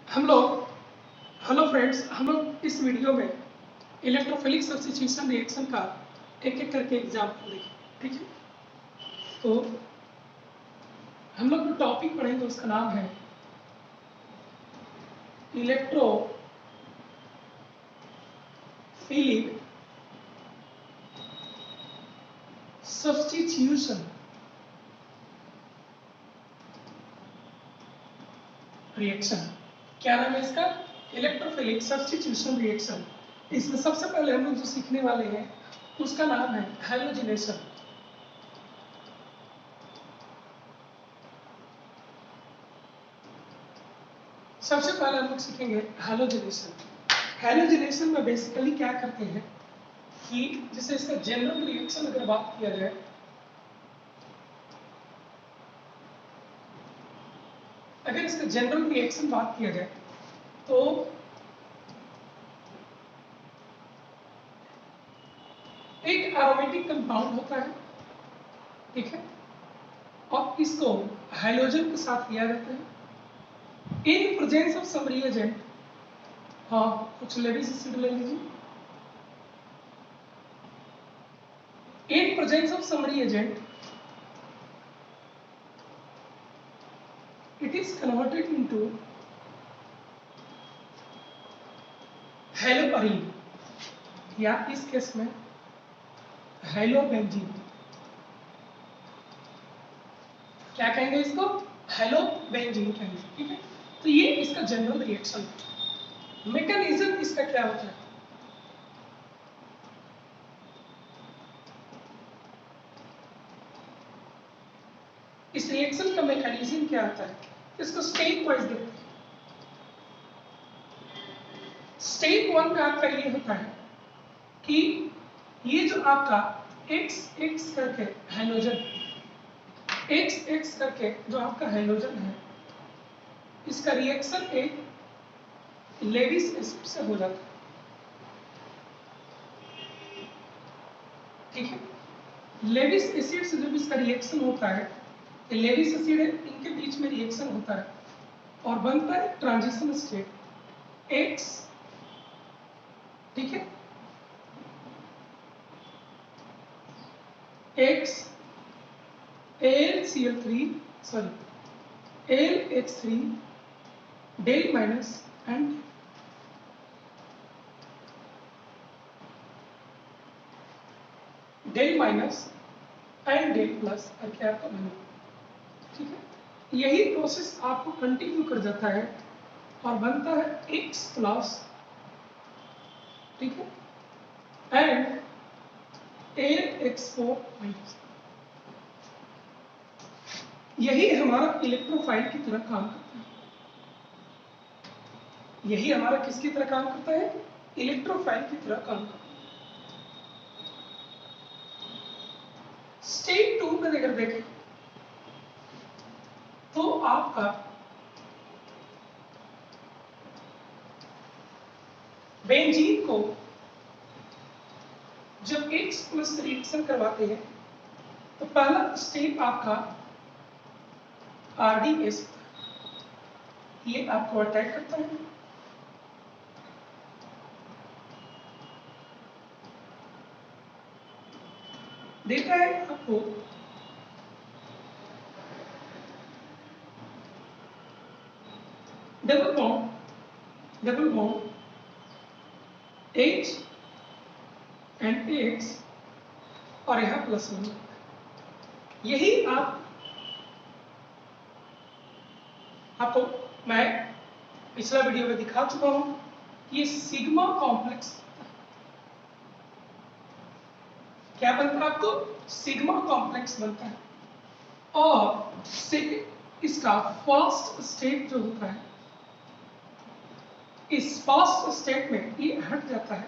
हम लोग hello friends, हम लोग इस वीडियो में इलेक्ट्रोफिलिक सब्स्टिट्यूशन रिएक्शन का एक एक करके एग्जाम्पल देखें। ठीक है, तो हम लोग जो टॉपिक पढ़ेंगे उसका नाम है इलेक्ट्रोफिलिक सब्स्टिट्यूशन रिएक्शन। क्या नाम है इसका? Electrophilic substitution reaction. इसमें सबसे पहले हम लोग जो सीखने वाले हैं उसका नाम है हैलोजिनेशन। सबसे पहले हम लोग सीखेंगे हैलोजिनेशन। हैलोजिनेशन में बेसिकली क्या करते हैं कि जैसे इसका जनरल रिएक्शन अगर बात किया जाए, अगर इसका जनरल रिएक्शन बात किया जाए तो एक एरोमेटिक कंपाउंड होता है, ठीक है, और इसको हाइड्रोजन के साथ लिया जाता है in presence of some reagent. हाँ, कुछ लेडीज एसिड ले लीजिए। In presence of some reagent it is converted into हेलोपरीन या इस केस में हेलोबेंजीन। क्या कहेंगे इसको? हेलोबेंजीन कहेंगे। ठीक है, तो ये इसका जनरल रिएक्शन। मैकेनिज्म इसका क्या होता है? इस रिएक्शन का मैकेनिज्म क्या होता है? इसको स्टेप वाइज देखते हैं। स्टेप वन में आपका ये होता है कि ये जो आपका एक्स एक्स करके हाइड्रोजन, एक्स एक्स करके जो आपका हाइड्रोजन है, इसका रिएक्शन एक लेविस एसिड से हो जाता है। ठीक है, लेविस एसिड से जब इसका रिएक्शन होता है, लेविस एसिड है, इनके बीच में रिएक्शन होता है और बनता है ट्रांजिशन स्टेट एक्स। ठीक है, X AlCl3 sorry AlH3 del minus and del minus and del plus करके आपका बनेगा। ठीक है, यही प्रोसेस आपको कंटिन्यू कर जाता है और बनता है एक्स प्लस, ठीक है, एंड AlX4 माइनस। यही हमारा इलेक्ट्रोफाइल की तरह काम करता है। यही हमारा किसकी तरह काम करता है? इलेक्ट्रोफाइल की तरह काम करता है। स्टेप 2 में अगर देखें तो आपका बेंजीन को जब एक्स प्लस रिएक्शन करवाते हैं तो पहला स्टेप आपका RDS, ये आपको अटैक करता है, देता है आपको double bond H and X और यहां प्लस 1। यही आपको मैं पिछला वीडियो में दिखा चुका हूं। ये सिग्मा कॉम्प्लेक्स क्या बनता है? आपको सिग्मा कॉम्प्लेक्स बनता है और इसका फर्स्ट स्टेट जो होता है, इस फर्स्ट स्टेट में ये हट जाता है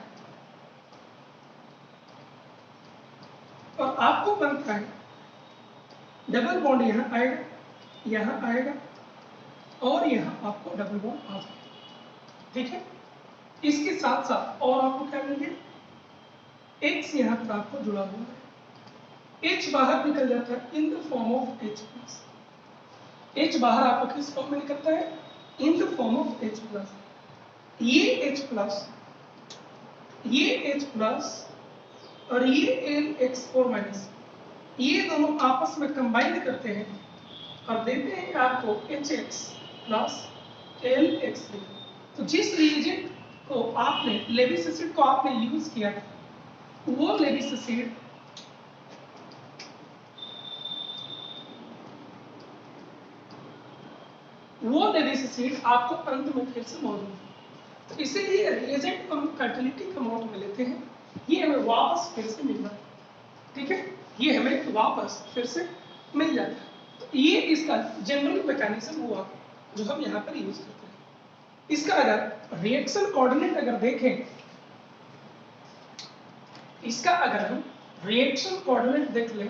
और आपको बनता है डबल बॉन्ड। यहां आएगा और यहां आपको डबल बॉन्ड आ जाएगा। ठीक है, इसके साथ साथ और आपको क्या मिलेगा? एक्स यहां पर आपको जुड़ा हुआ है, H बाहर निकल जाता है in the form of H plus. H बाहर आपको किस फॉर्म में निकलता है? In the form of H plus. ये H प्लस, ये H प्लस और ये LX4 माइनस, ये दोनों आपस में कंबाइन करते हैं और देते हैं आपको HX प्लस LX3। तो जिस रिएजेंट को आपने लेविस एसिड को आपने यूज किया था, वो लेविस एसिड आपको अंत में फिर से मौजूद है। तो इसीलिए रिएजेंट को हम कैटालिटिक अमाउंट में लेते हैं, ये हमें वापस फिर से मिल रहा है, ठीक है, ये हमें वापस फिर से मिल जाता है। तो ये इसका जनरल मैकेनिज्म हुआ जो हम यहाँ पर यूज करते हैं। इसका अगर रिएक्शन कोऑर्डिनेट अगर देखें, इसका अगर हम रिएक्शन कोऑर्डिनेट देख लें,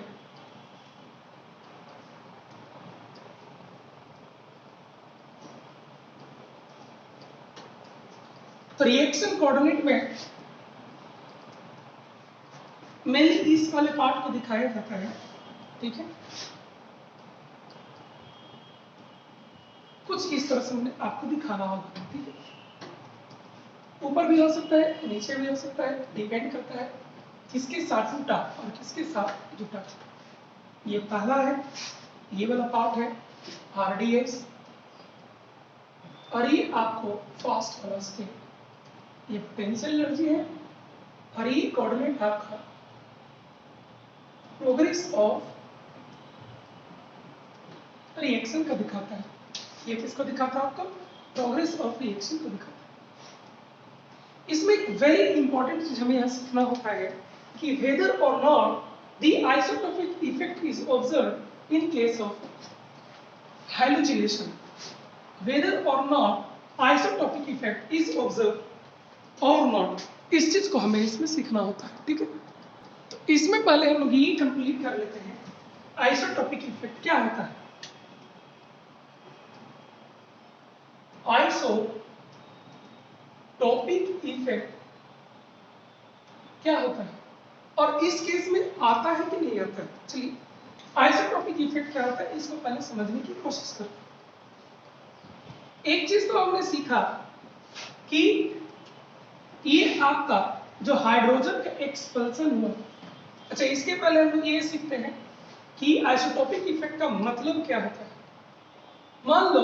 तो रिएक्शन कोऑर्डिनेट में मेनली इस वाले पार्ट को दिखाया जाता है, ठीक है, कुछ इस तरह से मैंने आपको दिखाना होगा, ठीक है। ऊपर भी हो सकता है, नीचे भी हो सकता है, डिपेंड करता है किसके साथ जुटा और किसके साथ जुटा। ये पहला है, ये वाला पार्ट है RDS, और ये आपको फास्ट वाला स्टेट, ये पोटेंशियल एनर्जी है, और ये कोऑर्डिनेट आपका प्रोग्रेस ऑफ रिएक्शन का दिखाता है। ये किसको दिखाता है? आपको प्रोग्रेस ऑफ रिएक्शन को दिखाता है। इसमें एक वेरी इंपॉर्टेंट चीज हमें यहां सीखना होता है कि whether or not the isotopic effect is observe in case of halogenation, whether or not isotopic effect is observe or not, इस चीज को हमें इसमें सीखना होता है, ठीक है। तो इसमें पहले हम लोग ये कंप्लीट कर लेते हैं, आइसोटोपिक इफेक्ट क्या होता है। आइसोटोपिक इफेक्ट क्या होता है और इस केस में आता है कि नहीं आता है। चलिए, आइसोटोपिक इफेक्ट क्या होता है इसको पहले समझने की कोशिश करते हैं। एक चीज तो हमने सीखा कि ये आपका जो हाइड्रोजन का एक्सपल्सन हुआ, अच्छा इसके पहले हम लोग ये सीखते हैं कि आइसोटोपिक इफेक्ट का मतलब क्या होता है। मान लो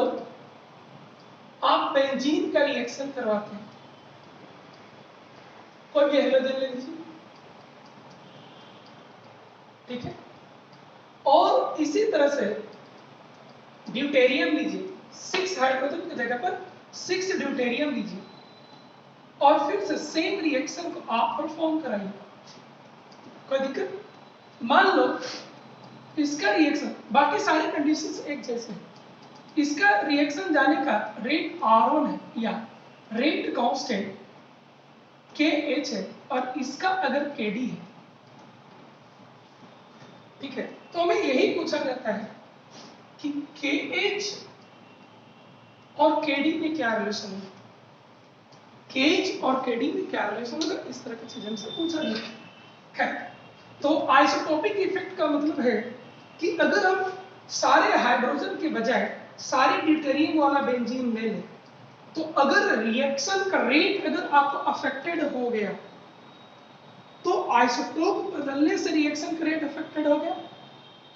आप बेंजीन का रिएक्शन करवाते हैं, कोई भी हेलोजन ले लीजिए, ठीक है, और इसी तरह से ड्यूटेरियम लीजिए, 6 हाइड्रोजन की जगह पर 6 ड्यूटेरियम लीजिए और फिर से सेम रिएक्शन को आप परफॉर्म कराइए, कोई दिक्कत। मान लो इसका रिएक्शन, बाकी सारे कंडीशंस एक जैसे हैं, इसका रिएक्शन जाने का रेट R1 है या रेट कांस्टेंट KH है और इसका अगर KD है, ठीक है, तो हमें यही पूछा जाता है कि KH और KD में क्या रिलेशन है, KH और KD में क्या रिलेशन होगा, इस तरह की चीजें हमसे पूछा जाता है। तो आइसोटोपिक इफेक्ट का मतलब है कि अगर हम सारे हाइड्रोजन के बजाय सारे ड्यूटेरियम वाला बेंजीन ले लें, तो अगर रिएक्शन का रेट अगर आपको अफेक्टेड हो गया तो आइसोटोप बदलने से रिएक्शन का रेट अफेक्टेड हो गया।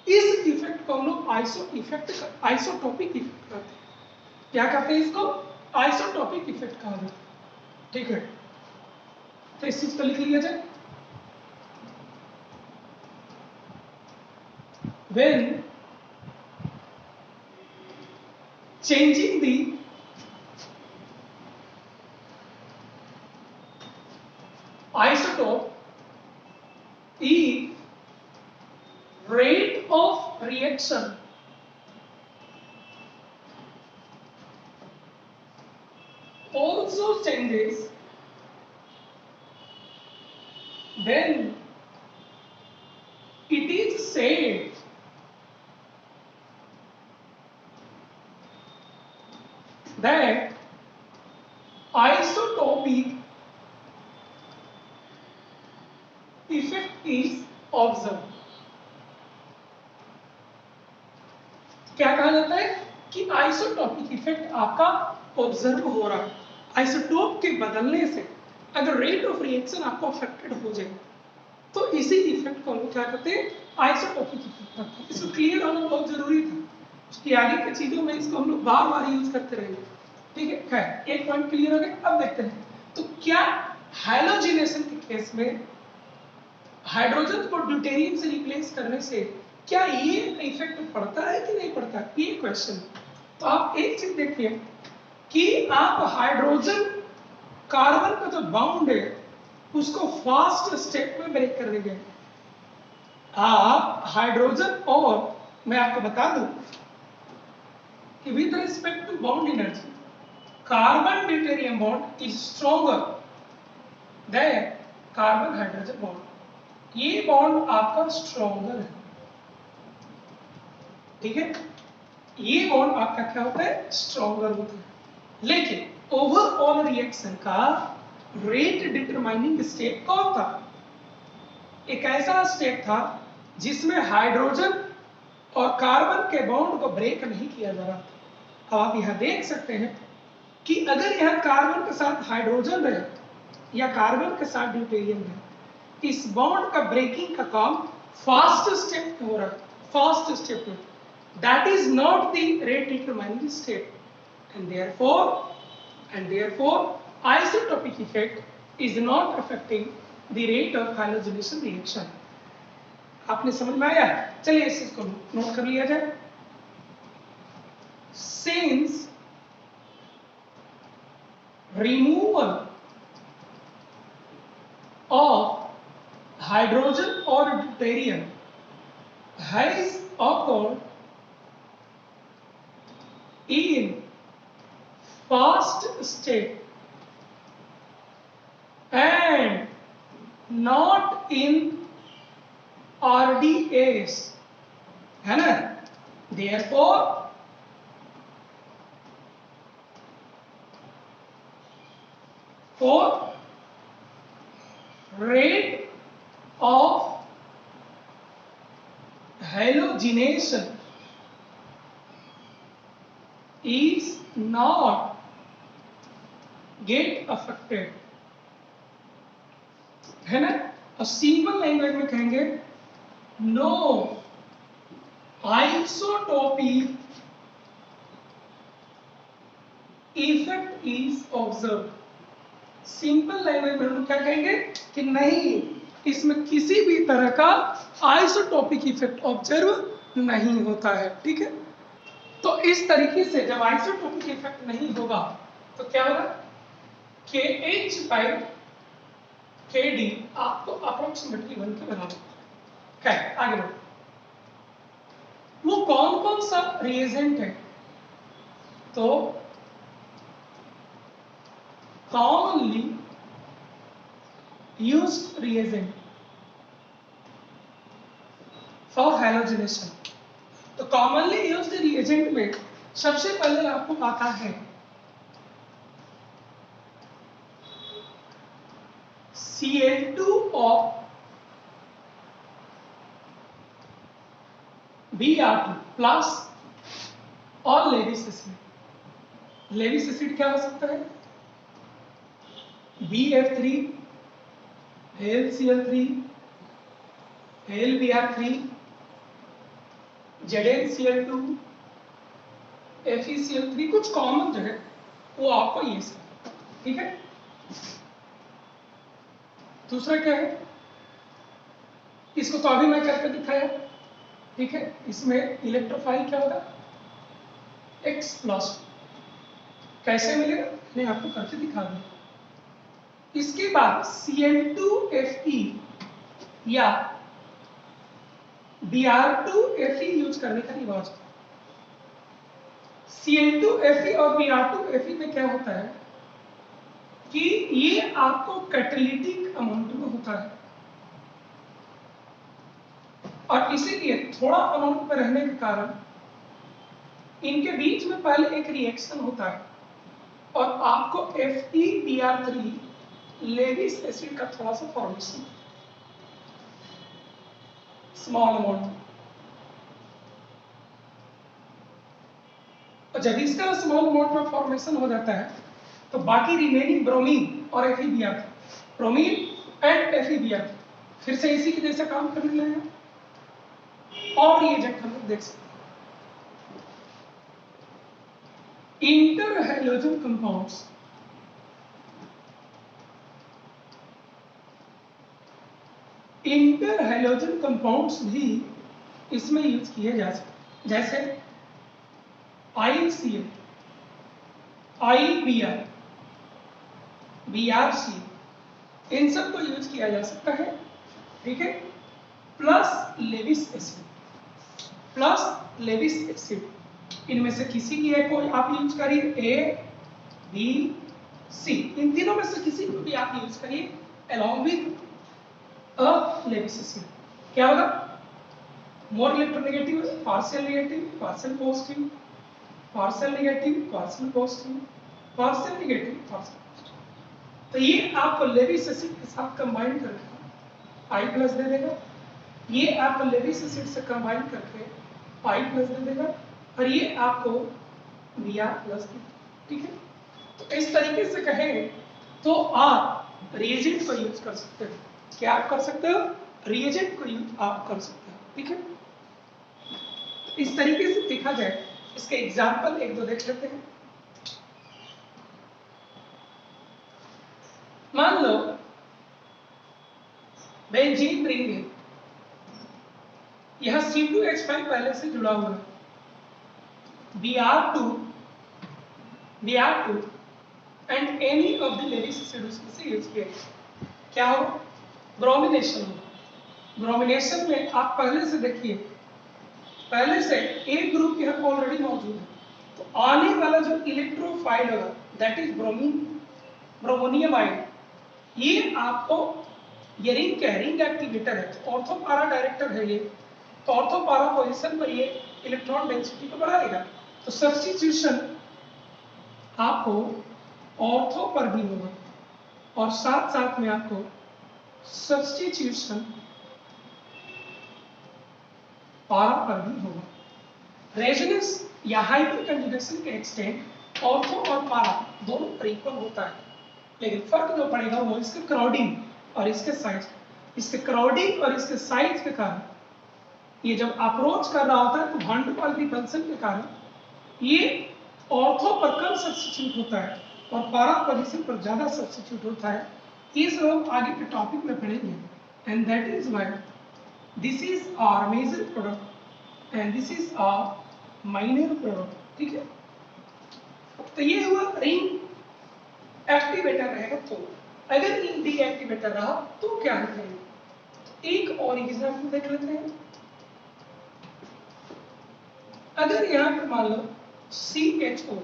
इस इफेक्ट को हम लोग आइसोटोपिक इफेक्ट कहते हैं। क्या कहते हैं इसको? आइसोटोपिक इफेक्ट कहा जाता है, ठीक है। तो इस चीज को लिख लिया जाए, when changing the isotope, the rate of reaction also changes, then it is said that isotopic effect is observed। क्या कहा जाता है कि आइसोटोपिक इफेक्ट आपका ऑब्जर्व हो रहा है, आइसोटोप के बदलने से अगर रेट ऑफ रिएक्शन आपको अफेक्टेड हो जाए तो इसी इफेक्ट को हम क्या करते हैं, आइसोटोपिक इफेक्ट करते हैं। इसको क्लियर होना बहुत जरूरी था, उसकी आगे की चीजों में इसको हम लोग बार बार यूज करते रहेंगे। ठीक है, खैर एक पॉइंट क्लियर हो गया। अब देखते हैं तो क्या हैलोजिनेशन के केस में हाइड्रोजन को ड्यूटेरियम से रिप्लेस करने से क्या ये इफेक्ट पड़ता है कि नहीं पड़ता, ये क्वेश्चन। तो आप एक चीज देखिए कि आप हाइड्रोजन कार्बन का जो बाउंड है उसको फास्ट स्टेप में ब्रेक कर देंगे। आप हाइड्रोजन, और मैं आपको बता दूं कि with respect to bound energy carbon deuterium bond is stronger than carbon hydrogen bond. ये बॉन्ड आपका स्ट्रॉन्गर है, ठीक है, ये बॉन्ड आपका क्या होता है, स्ट्रॉन्गर होता है। लेकिन ओवरऑल रिएक्शन का रेट डिटरमाइनिंग स्टेप कौन था, एक ऐसा स्टेप था जिसमें हाइड्रोजन और कार्बन के बॉन्ड को ब्रेक नहीं किया जा रहा था। अब आप यहां देख सकते हैं कि अगर यहां कार्बन के साथ हाइड्रोजन रहे या कार्बन के साथ ड्यूटेरियम रहे, इस बॉन्ड का ब्रेकिंग का काम फास्ट स्टेप में हो रहा है, फास्ट स्टेप में। That is not the rate determining step, and therefore isotopic effect is not affecting the rate of halogenation reaction। आपने समझ में आया? चलिए इस चीज को नोट कर लिया जाए। Since removal of hydrogen or deuterium has occurred in fast state and not in RDS, है ना, therefore for rate of halogenation is not get affected, है ना। और सिंपल लैंग्वेज में कहेंगे no isotopic effect is observe. Simple language में हम क्या कहेंगे कि नहीं, इसमें किसी भी तरह का आइसोटोपिक इफेक्ट ऑब्जर्व नहीं होता है, ठीक है। तो इस तरीके से जब आइसोटोपिक इफेक्ट नहीं होगा तो क्या होगा, KH by KD आपको अप्रोक्सीमेटली 1 के बराबर है। आगे बढ़ो, वो कौन कौन सा रिएजेंट है, तो commonly used reagent for halogenation। तो commonly used reagent में सबसे पहले आपको आता है Cl2 और Br2 प्लस और लेविस एसिड। लेविस एसिड क्या हो सकता है, BF3, HCl3, HBr3, ZnCl2, FeCl3, कुछ कॉमन जो है वो आपको ये सब, ठीक है। दूसरा क्या है, इसको तो अभी मैं करके दिखाया, ठीक है। इसमें इलेक्ट्रोफाइल क्या होगा, X+। कैसे मिलेगा, मैं आपको करके दिखा दूं। इसके बाद Cl2Fe या Br2Fe यूज करने का रिवाज है। Cl2Fe और Br2Fe में क्या होता है कि ये आपको कैटालिटिक अमाउंट में होता है और इसीलिए थोड़ा अमाउंट में रहने के कारण इनके बीच में पहले एक रिएक्शन होता है और आपको FeBr3 लेविस एसिड का थोड़ा सा फॉर्मेशन, स्मॉल अमाउंट। जब इसका स्मॉल अमाउंट में फॉर्मेशन हो जाता है तो बाकी रिमेनिंग ब्रोमीन और एफईबीआर, ब्रोमीन एंड एफईबीआर फिर से इसी के जैसा काम करने लगेगा। और ये जब हम लोग देख सकते हैं inter halogen compounds, inter halogen compounds भी इसमें यूज किए जा सकते, जैसे ICL, IBR, BRC, इन सब को यूज किया जा सकता है, ठीक है। Plus Lewis acid, plus Lewis acid, इनमें से किसी की एक को आप यूज करिए, A, B, C, इन तीनों में से किसी को भी आप यूज करिए along with लेविस एसिड। क्या होगा? More electronegative, partial negative, partial positive, partial negative, partial positive, partial negative, partial positive. तो ये आपको लेविस एसिड के साथ कंबाइन करके I प्लस दे देगा, ये आपको लेविस एसिड से कंबाइन करके I प्लस दे देगा, और ये आपको Br प्लस देगा, ठीक है। तो इस तरीके से कहें तो आप रिएजेंट को यूज कर सकते हो। क्या आप कर सकते हो? रिएजेंट को यूज आप कर सकते हो, ठीक है। इस तरीके से देखा जाए, इसके एग्जाम्पल एक दो देख लेते हैं। मान लो बेंजीन रिंग है, यह C2H5 पहले से जुड़ा हुआ है, Br2 and any of the Lewis acid उसमें से यूज किया, क्या हो? ब्रोमिनेशन हो। ब्रोमिनेशन में आप पहले से देखिए, पहले से एक ग्रुप यहाँ ऑलरेडी मौजूद है, तो आने वाला जो इलेक्ट्रोफाइल होगा दैट इज ब्रोमोनियम आयन, ये आपको ये रिंग कैरिंग एक्टिवेटर है, तो ऑर्थोपारा डायरेक्टर है ये, तो ऑर्थोपारा पोजीशन पर ये इलेक्ट्रॉन डेंसिटी को बढ़ाएगा। तो सब्स्टिट्यूशन आपको ऑर्थो पर भी होगा और साथ साथ में आपको सब्स्टिट्यूशन पारा पर भी होगा। रेजोनेंस या हाइपर कंजुगेशन के एक्सटेंट ऑर्थो और पारा दोनों पर इक्वल होता है, लेकिन फर्क जो पड़ेगा वो इसके क्राउडिंग और इसके साइज, इसके क्राउडिंग और इसके साइज के कारण ये जब अप्रोच कर रहा होता है तो वैन डर वाल्स रिपल्सन के कारण ये ऑर्थो पर कम सब्स्टिट्यूट होता है और पारा पोजीशन पर ज्यादा सब्स्टिट्यूट होता है। ये सब हम आगे के टॉपिक में पढ़ेंगे, and that is why this is our major product and this is our minor product, ठीक है। तो ये हुआ रिंग एक्टिवेटर रहेगा, तो अगर रिंग डीएक्टिवेटर रहा तो क्या करेंगे? एक और एग्जाम्पल देख लेते हैं। अगर यहाँ पर मान लो CHO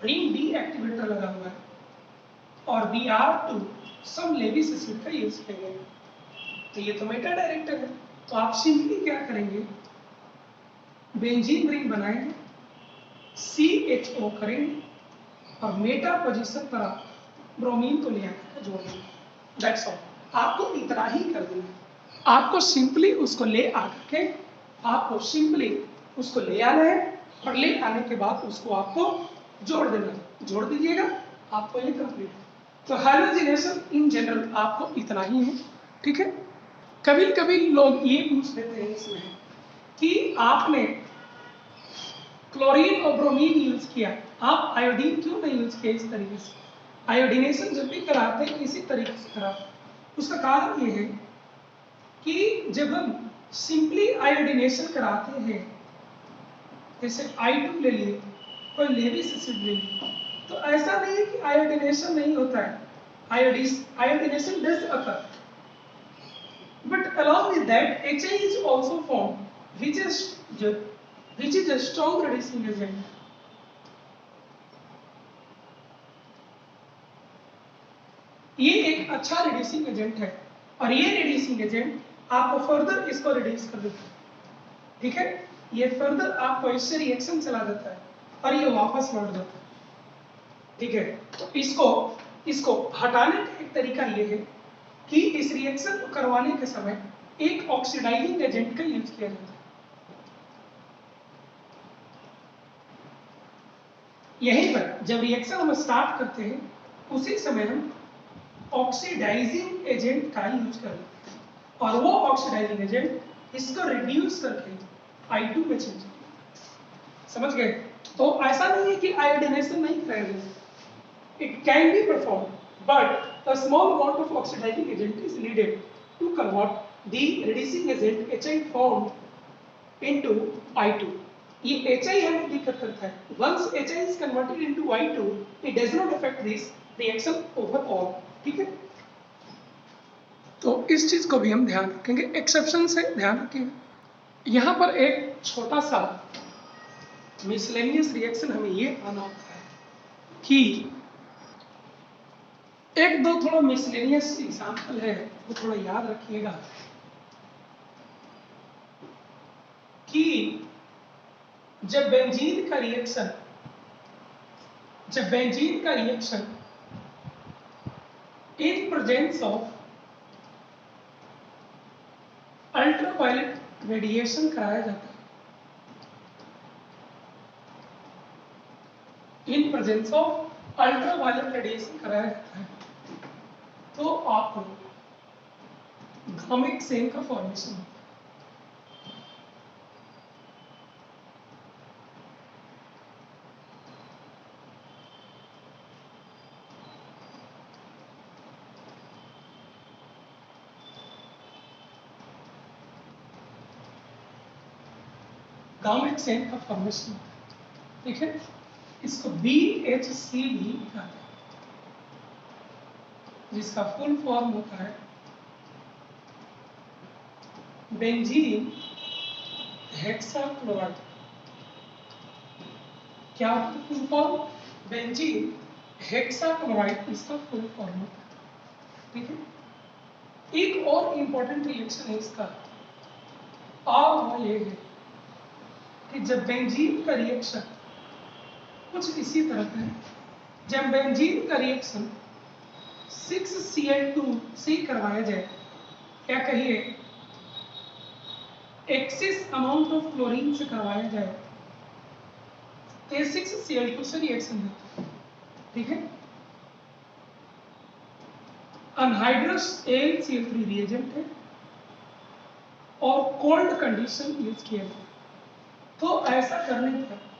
रिंग डीएक्टिवेटर लगा हुआ है और Br2 सम लेविस एसिड का यूज किया गया, तो ये तो मेटा डायरेक्टर है, तो आप सिंपली क्या करेंगे? बेंजीन रिंग बनाएंगे, CHO करेंगे और मेटा पोजीशन पर आप ब्रोमीन को ले आकर जोड़ देंगे, दैट्स ऑल। आपको इतना ही कर देना, आपको सिंपली उसको ले आकर के आपको सिंपली उसको ले आना है और ले आने के बाद उसको आपको जोड़ देना है, जोड़ दीजिएगा, आपको ये कंप्लीट है। तो हैलोजिनेशन इन जनरल आपको इतना ही है, ठीक है। कभी कभी लोग ये पूछ लेते हैं इसमें कि आपने क्लोरीन और ब्रोमीन यूज किया, आप आयोडीन क्यों नहीं यूज किया? इस तरीके से आयोडीनेशन जब भी कराते हैं इसी तरीके से कराते हैं। उसका कारण ये है कि जब हम सिंपली आयोडीनेशन कराते हैं, जैसे I2 ले लिए, कोई लेविस एसिड ले लिए, तो ऐसा नहीं है कि आयोडीनेशन नहीं होता है, iodination does occur, but along with that HI is also formed, which is a strong reducing agent. ये एक अच्छा रिड्यूसिंग एजेंट है और ये रिड्यूसिंग एजेंट आपको फर्दर इसको रिड्यूस कर देता है, ठीक है। ये फर्दर आपको इससे रिएक्शन चला देता है और ये वापस लौट जाता है, ठीक है। तो इसको हटाने का एक तरीका ये है कि इस रिएक्शन को करवाने के समय एक ऑक्सीडाइजिंग एजेंट का यूज किया जाता है। यहीं पर जब रिएक्शन हम स्टार्ट करते हैं उसी समय हम ऑक्सीडाइजिंग एजेंट का यूज कर लेते हैं और वो ऑक्सीडाइजिंग एजेंट इसको रिड्यूस करके I2 में चेंज करते हैं। समझ गए? तो ऐसा नहीं है कि आयोडीनेशन नहीं करेगा, it can be perform but a small amount of oxidizing agent is needed to convert the reducing agent HI formed into I2. ये HI हमें दिक्कत करता है। Once HI is converted into I2, it does not affect this reaction overall. ठीक है? तो इस चीज को भी हम ध्यान रखेंगे, एक्सेप्शन से ध्यान रखेंगे। यहाँ पर एक छोटा सा मिसलेनियस रिएक्शन हमें ये आना होता है कि एक दो थोड़ा मिसलेनियस एग्जाम्पल है वो थोड़ा याद रखिएगा कि जब बेंजीन का reaction in presence of ultraviolet radiation कराया जाता है, in presence of ultraviolet radiation कराया जाता है तो आपको गामा एक्सेन का फॉर्मेशन होता है। गामा एक्सेन का फॉर्मेशन होता है, ठीक है? इसको BHCB कहते हैं जिसका फुल फॉर्म होता है बेंजीन हेक्साक्लोराइड। क्या होता है फुल फॉर्म? बेंजीन हेक्साक्लोराइड इसका फुल फॉर्म होता है, ठीक है? एक और इंपॉर्टेंट रिएक्शन है इसका, और वो ये है कि जब बेंजीन का रिएक्शन कुछ इसी तरह का है, जब बेंजीन का रिएक्शन 6Cl2 से करवाया जाए, क्या कहिए एक्सेस अमाउंट ऑफ क्लोरीन से करवाया जाए तो 6Cl2 से रिएक्शन होता है, ठीक है? अनहाइड्रस AlCl3 रिएजेंट है और कोल्ड कंडीशन यूज किया जाए, तो ऐसा करने पर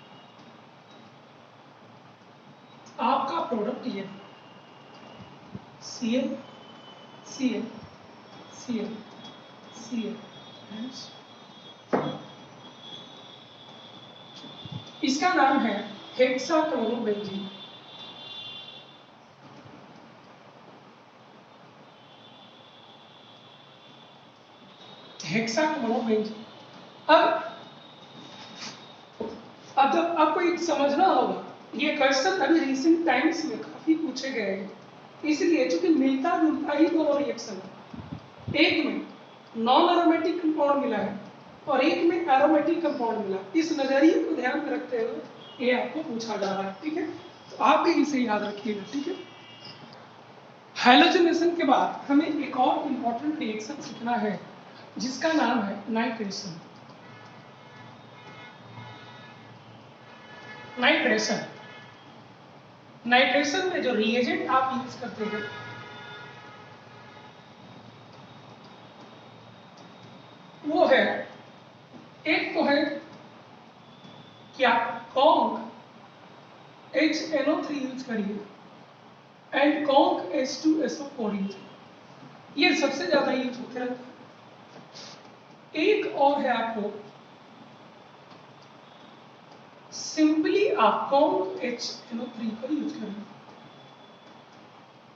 आपका प्रोडक्ट ये Cl Cl Cl Cl इसका नाम है हेक्साक्लोरोबेंजीन। हेक्साक्लोरोबेंजीन। अब जब आपको एक समझना होगा, ये क्वेश्चन अभी रिसेंट टाइम्स में काफी पूछे गए हैं, इसलिए चूंकि मिलता जुलता ही दोनों रिएक्शन है, एक में नॉन एरोमेटिक कंपाउंड मिला है और एक में एरोमेटिक कंपाउंड मिला, इस नजरिए को ध्यान में रखते हुए ये आपको पूछा जा रहा है, ठीक है? तो आप भी इसे याद रखिएगा, ठीक है? हैलोजनेशन के बाद हमें एक और इंपॉर्टेंट रिएक्शन सीखना है जिसका नाम है नाइट्रेशन। नाइट्रेशन में जो रिएजेंट आप यूज करते हैं वो है, एक तो है क्या कॉन्क HNO3 यूज करिए एंड कॉन्क H2SO4 यूज करिए, ये सबसे ज्यादा यूज होते रहता है। एक और है आपको सिंपली आप कॉन्क HNO3 को यूज करिए,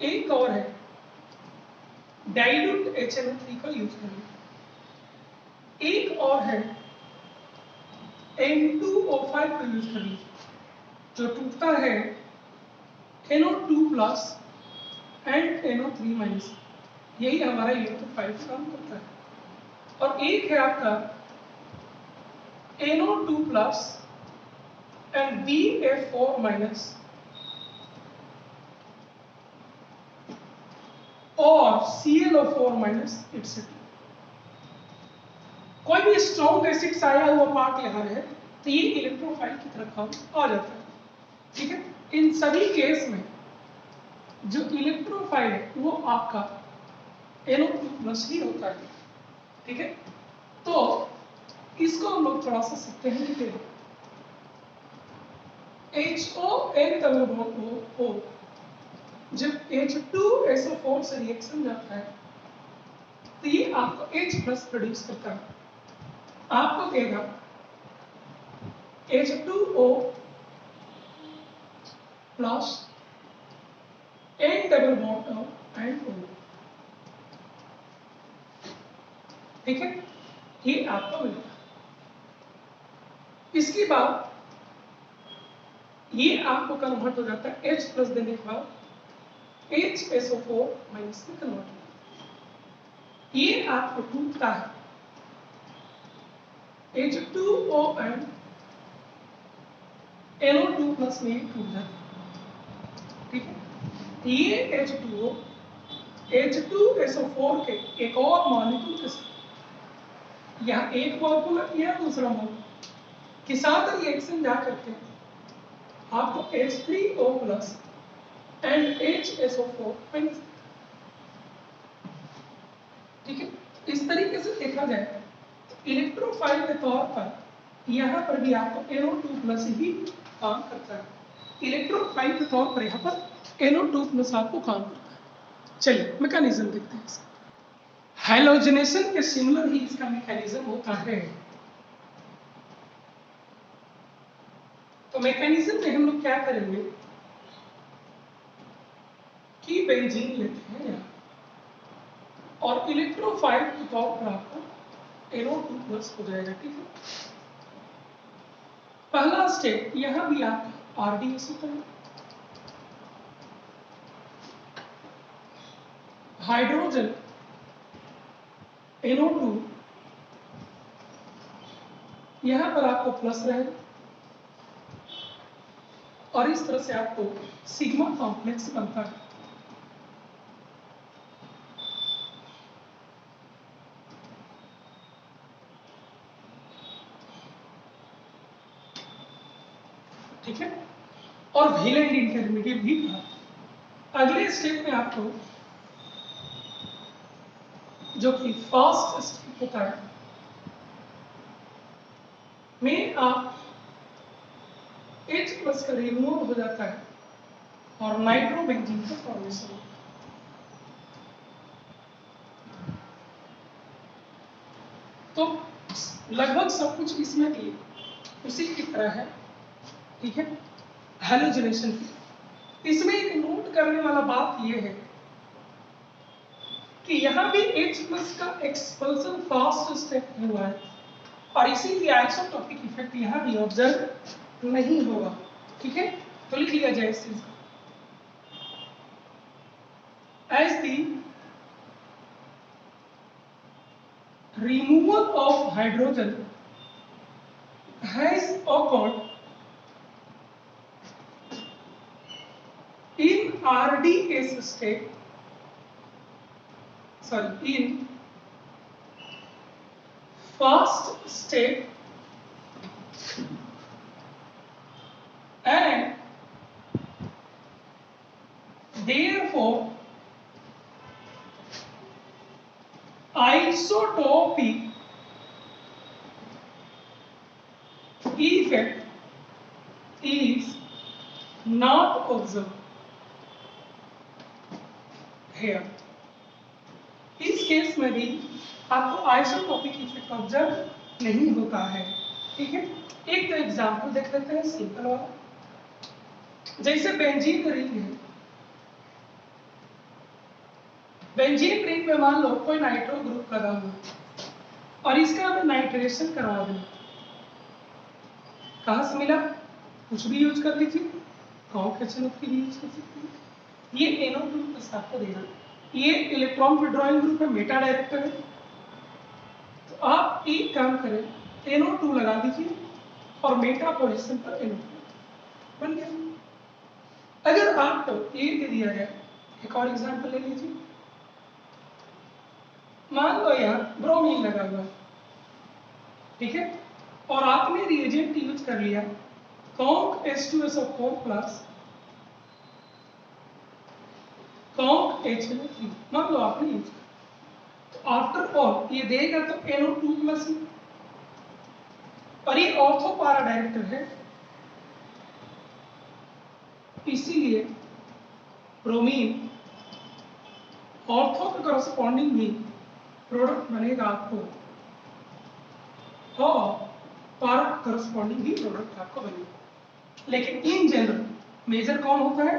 एक और है डाइल्यूट HNO3 का यूज करिए, एक और है N2O5 का यूज करिए जो टूटता है NO2 plus and NO3 minus, यही हमारा इलेक्ट्रोफाइल काम करता है। और एक है आपका NO2 plus and BF4 minus और ClO4 माइनस एटसेट्रा। कोई भी स्ट्रॉन्ग एसिड आया हुआ पार्ट यहाँ है तो ये इलेक्ट्रोफाइल की तरफ आ जाता है, ठीक है? इन सभी केस में जो इलेक्ट्रोफाइल है वो आपका NO2+ ही होता है, ठीक है। तो इसको हम लोग थोड़ा सा सीखते हैं कि HON डबल बॉन्ड O जब H2SO4 से रिएक्शन जाता है तो ये आपको H+ प्रोड्यूस करता है। आपको कहेगा H2O plus N double bond O and O, ठीक है, ये आपको मिलेगा। इसके बाद ये आपको कन्वर्ट हो जाता है H+ देने के बाद HSO4- में कन्वर्ट हो जाता है। ये आपको टूटता है H2ON NO2+ में टूट जाता है, ठीक है। ये H2O H2SO4 के एक और मॉलिक्यूल के साथ, यहाँ एक मॉलिक्यूल या दूसरा मॉलिक्यूल के साथ रिएक्शन जा करके आपको H3O+ एंड HSO4 मिल सकता है, ठीक है। इस तरीके से देखा जाए तो इलेक्ट्रोफाइल के तौर पर यहाँ पर भी आपको NO2+ ही काम करता है। इलेक्ट्रोफाइल के तौर पर यहाँ पर NO2+ आपको काम करता है। चलिए मैकेनिज्म देखते हैं इसका। हैलोजनेशन के सिमिलर ही इसका मैकेनिज्म होता है। तो मैकेनिज्म में हम लोग क्या करेंगे कि बेंजीन लेते हैं यहाँ और इलेक्ट्रोफाइल के तौर पर आपको NO2+ हो जाएगा, ठीक है। पहला स्टेप यहां भी आपका RDS होता है, हाइड्रोजन NO2 यहां पर आपको प्लस रहेगा और इस तरह से आपको सिग्मा कॉम्प्लेक्स बनता है। ठीक है, और वैलेंट इंटरमीडिएट भी कहा। अगले स्टेप में आपको जो कि फर्स्ट स्टेप होता है में आप H+ का रिमूव हो जाता है और नाइट्रोबेंजीन का फॉर्मेशन होता है। तो लगभग सब कुछ इसमें भी उसी की तरह है, ठीक है, हैलोजनेशन की। इसमें एक नोट करने वाला बात यह है कि यहाँ भी H+ का एक्सपल्सन फास्ट स्टेप हुआ है और इसीलिए आइसोटोपिक इफेक्ट यहाँ भी ऑब्जर्व नहीं होगा, ठीक है। तो लिख लिया जाए इस चीज को, as the removal of hydrogen has occurred in RDS state, in fast state and therefore isotopic effect is not observed here. इस केस में भी आपको आइसोटोपिक इफेक्ट ऑब्जर्व नहीं होता है, ठीक है। एक तो एग्जांपल देख लेते हैं सिंपल वाला, जैसे बेंजीन रिंग है। बेंजीन रिंग में मान लो कोई नाइट्रो ग्रुप लगा हुआ और इसका हमें नाइट्रेशन करवा दें, कहाँ से मिला, कुछ भी यूज कर लीजिए, कॉन्केशन की भी यूज कर सकते हैं। ये NO2+ आपको देना, ये इलेक्ट्रॉन विड्रॉइंग ग्रुप है, मेटा डायरेक्टर है। तो आप एक काम करें, NO2 लगा दीजिए और मेटा पोजीशन पर NO2 बन गया। अगर आपको ये दे दिया जाए, एक और एग्जांपल ले लीजिए, मान लो यहाँ ब्रोमीन लगा हुआ है, ठीक है, और आपने रिएजेंट यूज कर लिया कॉन्क H2SO4+ कॉन्क HNO3 मान लो आपने यूज किया, तो आफ्टर ऑल ये देगा तो NO2 प्लस, और ये ऑर्थो पारा डायरेक्टर है, इसीलिए ब्रोमीन ऑर्थो के करस्पॉन्डिंग भी प्रोडक्ट बनेगा आपको, और पारा करस्पॉन्डिंग भी प्रोडक्ट आपको बनेगा। लेकिन इन जनरल मेजर कौन होता है?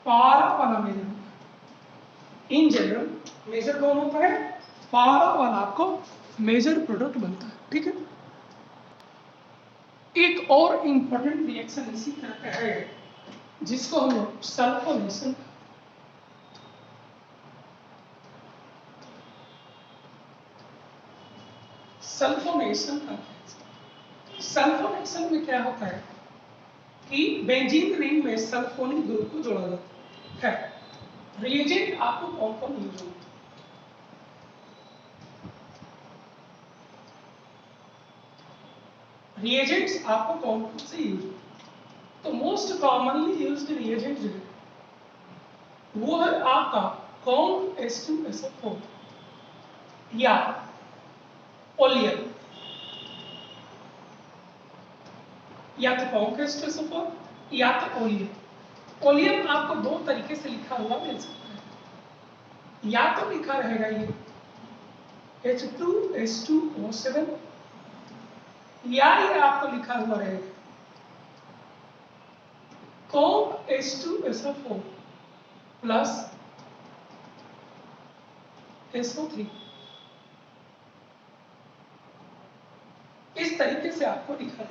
पारा वाला मेजर होता है। इन जनरल मेजर कौन होता है? पारा वाला आपको मेजर प्रोडक्ट बनता है। ठीक है, एक और इंपॉर्टेंट रिएक्शन इसी तरह का है जिसको हम लोग सल्फोनेशन कहते हैं। सल्फोनेशन में क्या होता है कि बेंजीन रिंग में सल्फोनिक ग्रुप को जोड़ा जाता है। रिएजेंट आपको कौन कौन यूज होगा? रिएजेंट्स आपको कौन कौन से यूज होते? तो मोस्ट कॉमनली यूज्ड रिएजेंट जो है वो है आपका कॉन्क H2SO4 या ओलियम, या तो कॉन्क H2SO4 या तो ओलियम। ओलियम आपको दो तरीके से लिखा हुआ मिल सकता है, या तो लिखा रहेगा ये H2H2O7, या ये आपको लिखा हुआ रहेगा कॉन्क H2SO4 प्लस SO3। इस तरीके से आपको लिखा है।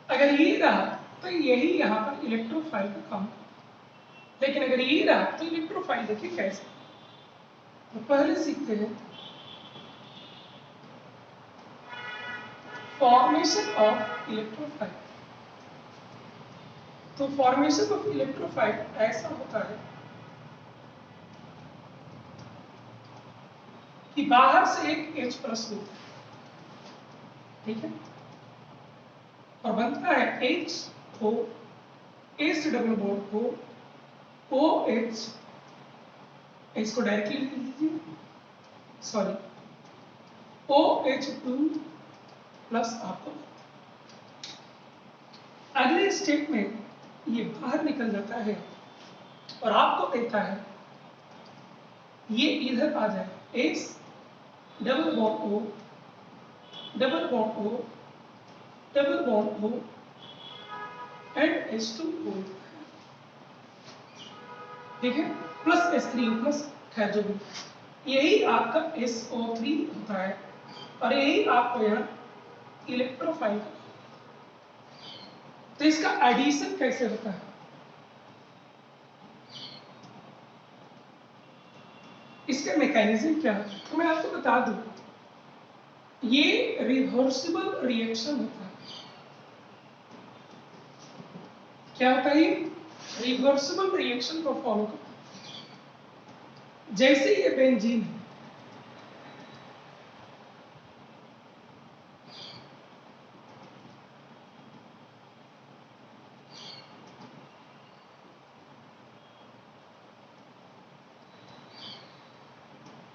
अगर ये रहा तो यही यहाँ पर इलेक्ट्रोफाइल का काम, लेकिन अगर ये रहा तो इलेक्ट्रोफाइल देखिए कैसे। तो पहले सीखते हैं फॉर्मेशन ऑफ इलेक्ट्रोफाइल। तो फॉर्मेशन ऑफ इलेक्ट्रोफाइल ऐसा होता है कि बाहर से एक H प्लस होता है, ठीक है, और बनता है HO, H double bond O, OH, इसको डायरेक्टली लिख लीजिए, सॉरी OH2 प्लस आपको। अगले स्टेप में ये बाहर निकल जाता है और आपको देता है, ये इधर आ जाए H double bond O, double bond O, double bond O and H2O, ठीक है, प्लस H3O प्लस, खैर जो भी, यही आपका SO3 होता है, और यही आपको यहाँ इलेक्ट्रोफाइल। तो इसका एडिशन कैसे होता है? इसका मैकेनिज्म क्या है? तो मैं आपको बता दूं, ये रिवर्सिबल रिएक्शन होता है। क्या होता है? ये रिवर्सिबल रिएक्शन को फॉलो करता है। जैसे ये बेंजीन है,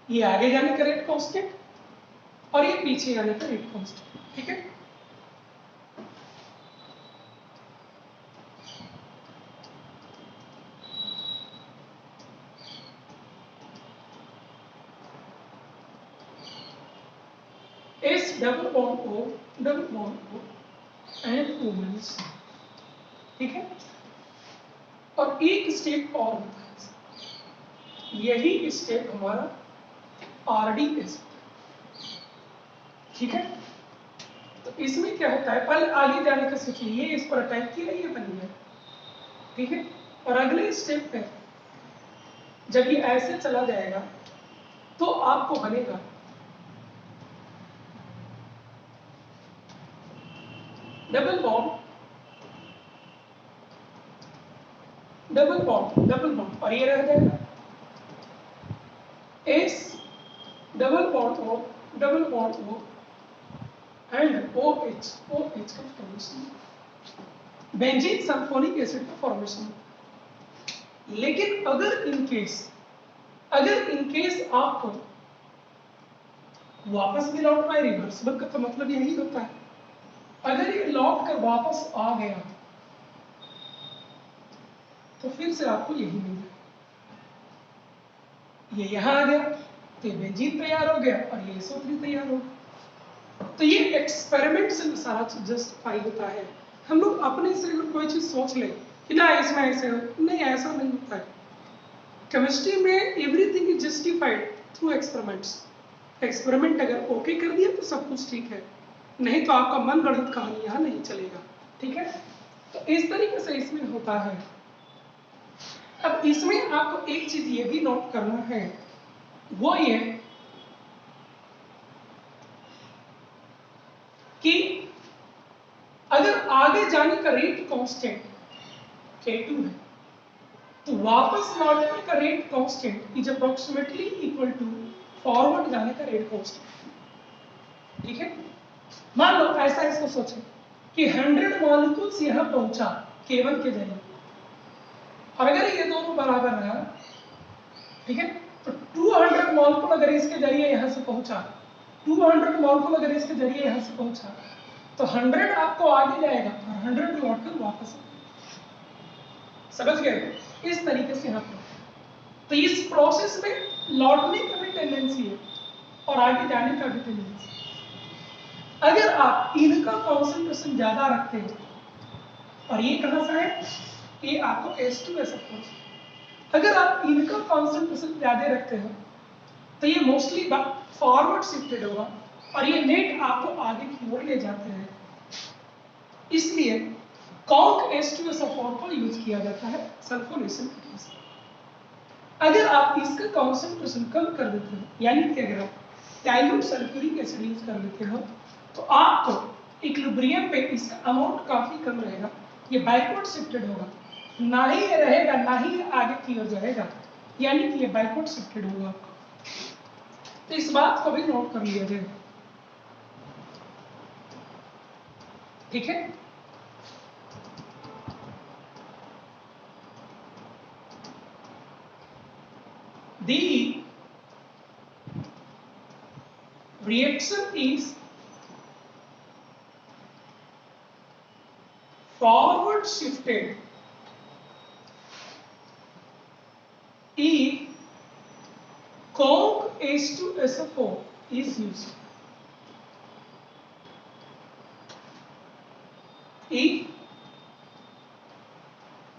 ये आगे जाने का रेट कांस्टेंट और ये पीछे जाने का रेट कांस्टेंट, ठीक है। S double bond O, double bond O and O minus, ठीक है। और एक स्टेप और होता है, यही स्टेप हमारा RDS, ठीक है। तो इसमें क्या होता है, पहले आगे जाने का सोचिए, ये इस पर अटैक किया, ये बन गया, ठीक है। और अगले स्टेप पे जब ये ऐसे चला जाएगा तो आपको बनेगा double bond, double bond, double bond, और ये रह जाएगा S double bond O, double bond O and OH, OH का फॉर्मेशन, बेंजीन सल्फोनिक एसिड का फॉर्मेशन। लेकिन अगर इन केस आपको वापस भी लौट पाए, रिवर्सिबल का तो मतलब यही होता है, अगर ये लौट कर वापस आ गया तो फिर से आपको यही मिल जाए, ये यहां आ गया तो ये बेंजीन तैयार हो गया और ये SO3 तैयार हो गया। तो ये एक्सपेरिमेंट से सारा चीज जस्टिफाई होता है। हम लोग अपने से अगर कोई चीज सोच ले कि ना इसमें ऐसे हो, नहीं, ऐसा नहीं होता है। केमिस्ट्री में everything is justified through experiments. Experiment अगर ओके कर दिया तो सब कुछ ठीक है, नहीं तो आपका मन गढ़ंत कहानी यहाँ नहीं चलेगा। ठीक है, तो इस तरीके से इसमें होता है। अब इसमें आपको एक चीज ये भी नोट करना है, वो ये कि अगर आगे जाने का रेट कांस्टेंट K2 है तो वापस लौटने का rate constant is approximately equal to forward जाने का रेट कांस्टेंट। ठीक है, मान लो ऐसा इसको सोचें कि 100 मॉलिक्यूल्स यहां पहुंचा K1 के जरिए, और अगर ये दोनों बराबर रहा, ठीक है, तो 200 मॉलिक्यूल अगर इसके जरिए यहां से पहुंचा, 200 मॉलिक्यूल अगर इसके जरिए यहां से पहुंचा, तो 100 आपको आगे जाएगा और 100 लौटकर वापस आएगा। समझ गए? इस तरीके से यहाँ पर तो इस प्रोसेस में लौटने का भी टेंडेंसी है और आगे जाने का भी टेंडेंसी है। अगर आप इनका कॉन्सेंट्रेशन ज्यादा रखते हो, और ये कहां से है, ये आपको H2SO4, अगर आप इनका कॉन्सेंट्रेशन ज्यादा रखते हो तो ये मोस्टली फॉरवर्ड शिफ्टेड होगा और ये नेट आपको आगे की ओर ले जाते हैं। इसलिए कॉन्क H2SO4 को यूज किया जाता है सल्फोनेशन के केस में। अगर आप इसका कॉन्सेंट्रेशन कम कर देते हो, यानी कि अगर आप डाइल्यूट सल्फ्यूरिक एसिड यूज कर लेते हो, तो आपको इक्विलिब्रियम पे इसका अमाउंट काफी कम रहेगा, ये बैकवर्ड शिफ्टेड होगा, ना ही ये रहेगा ना ही आगे की ओर जाएगा, यानी कि ये बैकवर्ड शिफ्टेड होगा आपको। तो इस बात को भी नोट कर लिया जाए। ठीक है, the reaction is forward shifted if conc H2SO4 is used. If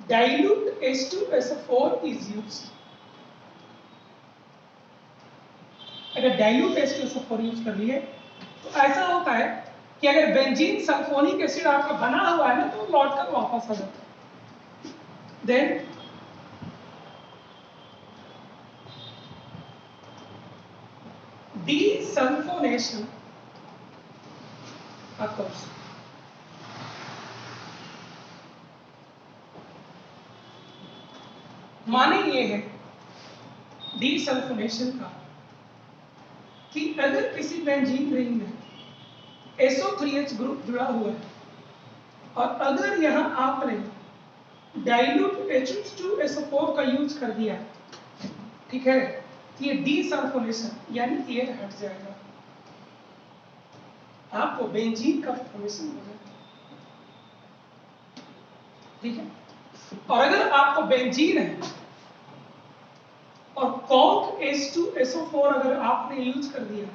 dilute H2SO4 is used, अगर डाइल्यूट H2SO4 यूज कर लिए तो ऐसा होता है कि अगर बेंजीन सल्फोनिक एसिड आपका बना हुआ है ना, तो लौट कर वापस आ जाता है। Then desulphonation occurs। माने ये है डीसल्फोनेशन का कि अगर किसी बेंजीन रिंग में SO3H ग्रुप जुड़ा हुआ है और अगर यहां आपने डाइल्यूट H2SO4 का यूज कर दिया, ठीक है, तो ये डीसल्फोनेशन यानी कि ये हट जाएगा, आपको बेंजीन का फॉर्मेशन हो जाएगा। ठीक है, और अगर आपको बेंजीन है और कॉन्क H2SO4 अगर आपने यूज कर दिया,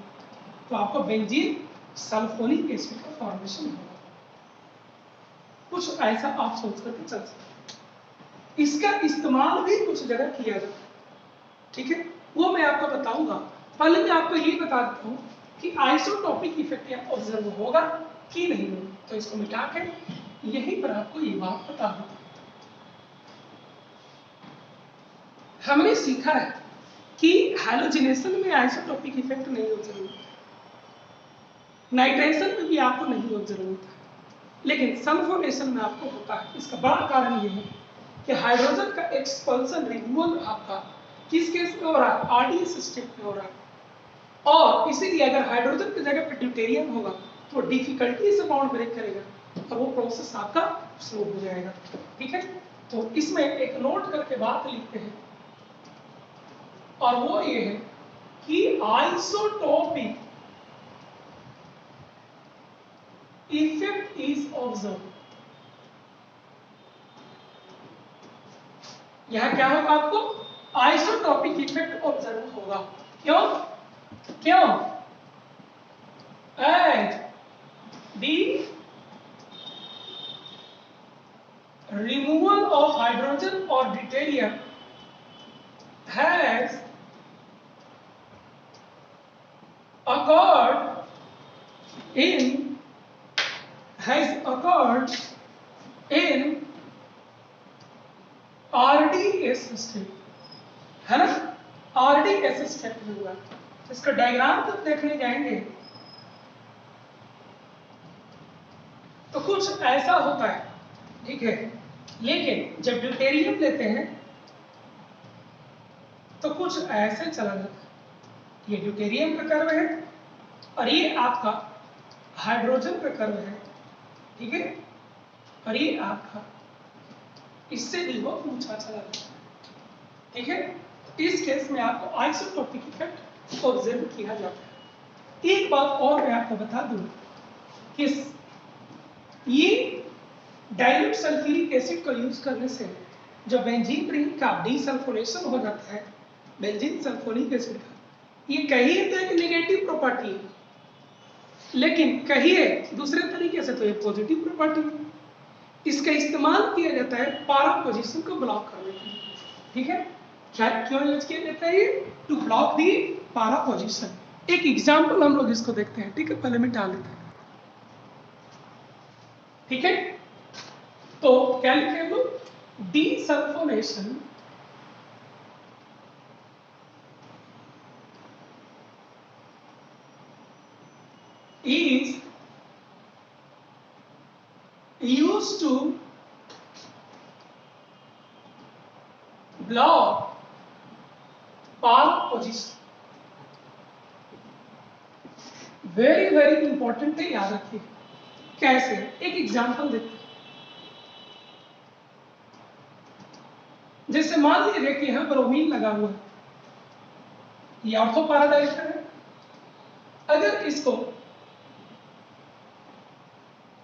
तो आपको बेंजीन सल्फोनिक एसिड का फॉर्मेशन होगा। कुछ ऐसा आप सोच करके चल सकते। इसका इस्तेमाल भी कुछ जगह किया जाता है। ठीक है, वो मैं आपको बताऊंगा। पहले मैं आपको ये बता देता हूँ कि आइसोटोपिक इफेक्ट यहाँ ऑब्जर्व होगा कि नहीं होगा। तो इसको मिटा के यहीं पर आपको ये बात बता दूँ। हमने सीखा है कि हैलोजिनेशन में आइसोटोपिक इफेक्ट नहीं ऑब्जर्व होता, नाइट्रेशन में भी आपको नहीं ऑब्जर्व होता, लेकिन सल्फोनेशन में आपको होता है। इसका बड़ा कारण ये है कि हाइड्रोजन का एक्सपल्सन रिमूवल आपका किस केस में हो रहा है, RDS स्टेप में हो रहा है, और इसीलिए अगर हाइड्रोजन की जगह पे ड्यूटेरियम होगा तो डिफिकल्टी से बॉन्ड ब्रेक करेगा और वो प्रोसेस आपका स्लो हो जाएगा। ठीक है, तो इसमें एक नोट करके बात लिखते हैं, और वो ये है कि आइसोटोपिक इफेक्ट इज ऑब्जर्व। यहां क्या होगा, आपको आइसोटोपिक इफेक्ट ऑब्जर्व होगा। क्यों क्यों? At the removal of hydrogen or deuterium has occurred in RDS state, है ना, RDS स्टेट में हुआ। इसका डायग्राम जब देखने जाएंगे तो कुछ ऐसा होता है, ठीक है। लेकिन जब ड्यूटेरियम लेते हैं तो कुछ ऐसे चला जाता है। ये ड्यूटेरियम का कर्व है और ये आपका हाइड्रोजन का कर्व है, ठीक है, और ये आपका इससे भी वो ऊंचा चला जाता है, ठीक है। इस केस में आपको आइसोटोपिक इफेक्ट ऑब्जर्व किया जाता है। एक बात और मैं आपको बता दूं कि ये डाइल्यूट सल्फ्यूरिक एसिड को यूज करने से जो बेंजीन रिंग का डीसल्फोनेशन हो जाता है बेंजीन सल्फोनिक एसिड का, ये कहीं तो एक नेगेटिव प्रॉपर्टी है, लेकिन कहिए दूसरे तरीके से तो ये पॉजिटिव प्रॉपर्टी है। इसका इस्तेमाल किया जाता है पारा पोजीशन को ब्लॉक करने के लिए, ठीक है। क्या क्यों यूज किया जाता है? टू ब्लॉक दी पारा पोजीशन। एक एग्जाम्पल हम लोग इसको देखते हैं, ठीक है, पहले में डाल देते हैं, ठीक है। तो क्या लिखे हम लोग? डीसल्फोनेशन is used to block palm position। Very important है, याद रखिए। कैसे? एक एग्जांपल देते हैं। जैसे मान लीजिए कि यहां ब्रोमीन लगा हुआ है, ये ऑर्थो पारा डायरेक्टर है। अगर इसको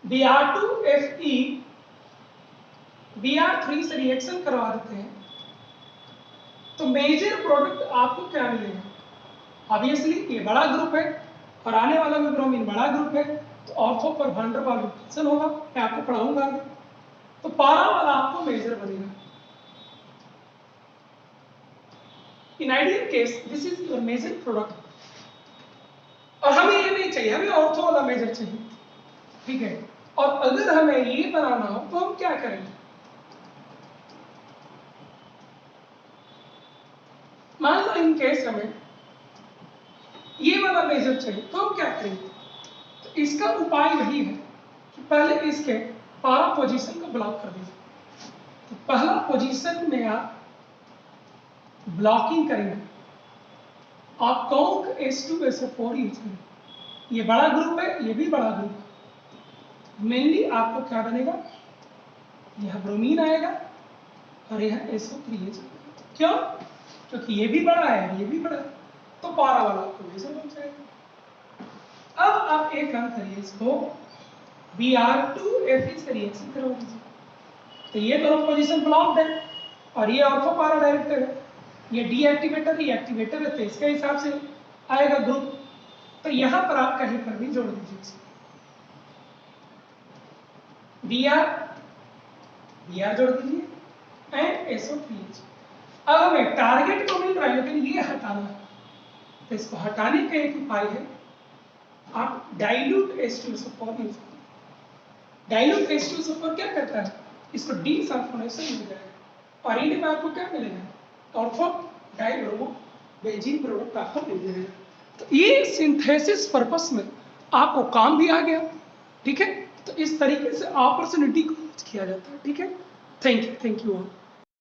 Br2Fe Br3 से रिएक्शन करवा देते हैं तो मेजर प्रोडक्ट आपको क्या मिलेगा? ऑब्वियसली ये बड़ा ग्रुप है और आने वाला भी ब्रोमीन बड़ा ग्रुप है, तो ऑर्थो पर वैन डर वाल्स रिएक्शन होगा, मैं आपको पढ़ाऊंगा आगे। तो पारा वाला आपको मेजर बनेगा। In ideal case this is your major product. और हमें ये नहीं चाहिए, हमें ऑर्थो वाला मेजर चाहिए, ठीक है। और अगर हमें ये बनाना हो तो हम क्या करेंगे? मान लो इन केस हमें ये वाला मेजर चाहिए तो हम क्या करेंगे? तो इसका उपाय वही है कि पहले इसके पारा पोजीशन को ब्लॉक कर दीजिए। तो पहला पोजीशन में आप ब्लॉकिंग करेंगे, आप कौन H2SO4 यूज करेंगे। ये बड़ा ग्रुप है, ये भी बड़ा ग्रुप है। मेनली आपको क्या बनेगा? यह ब्रोमीन आएगा और यह SO3H। क्यों? क्योंकि ये भी बड़ा है और ये भी बड़ा है, तो पारा वाला आपको मेजर बन जाएगा। अब आप एक काम करिए, इसको Br2Fe से रिएक्शन करवा दीजिए। तो ये दोनों पोजीशन ब्लॉक्ड है और ये ऑर्थो पारा डायरेक्टर है, ये डीएक्टिवेटर ही एक्टिवेटर है, तो इसके हिसाब से आएगा ग्रुप। तो यहां पर आप कहीं पर भी जोड़ दीजिए Br जोड़ दीजिए एंड SO3H। अब हमें टारगेट तो मिल रहा है लेकिन ये हटाना है, तो इसको हटाने का एक उपाय है, आप डाइल्यूट H2SO4 यूज करें। डाइल्यूट H2SO4 क्या करता है? इसको डीसल्फोनेशन मिल जाएगा और इनमें आपको क्या मिलेगा? ऑर्थो डाइब्रोमो बेंजीन प्रोडक्ट आपको मिल जाएगा। तो ये सिंथेसिस पर्पस में आपको काम भी आ गया, ठीक है। तो इस तरीके से अपॉर्चुनिटी को यूज किया जाता है, ठीक है। Thank you all.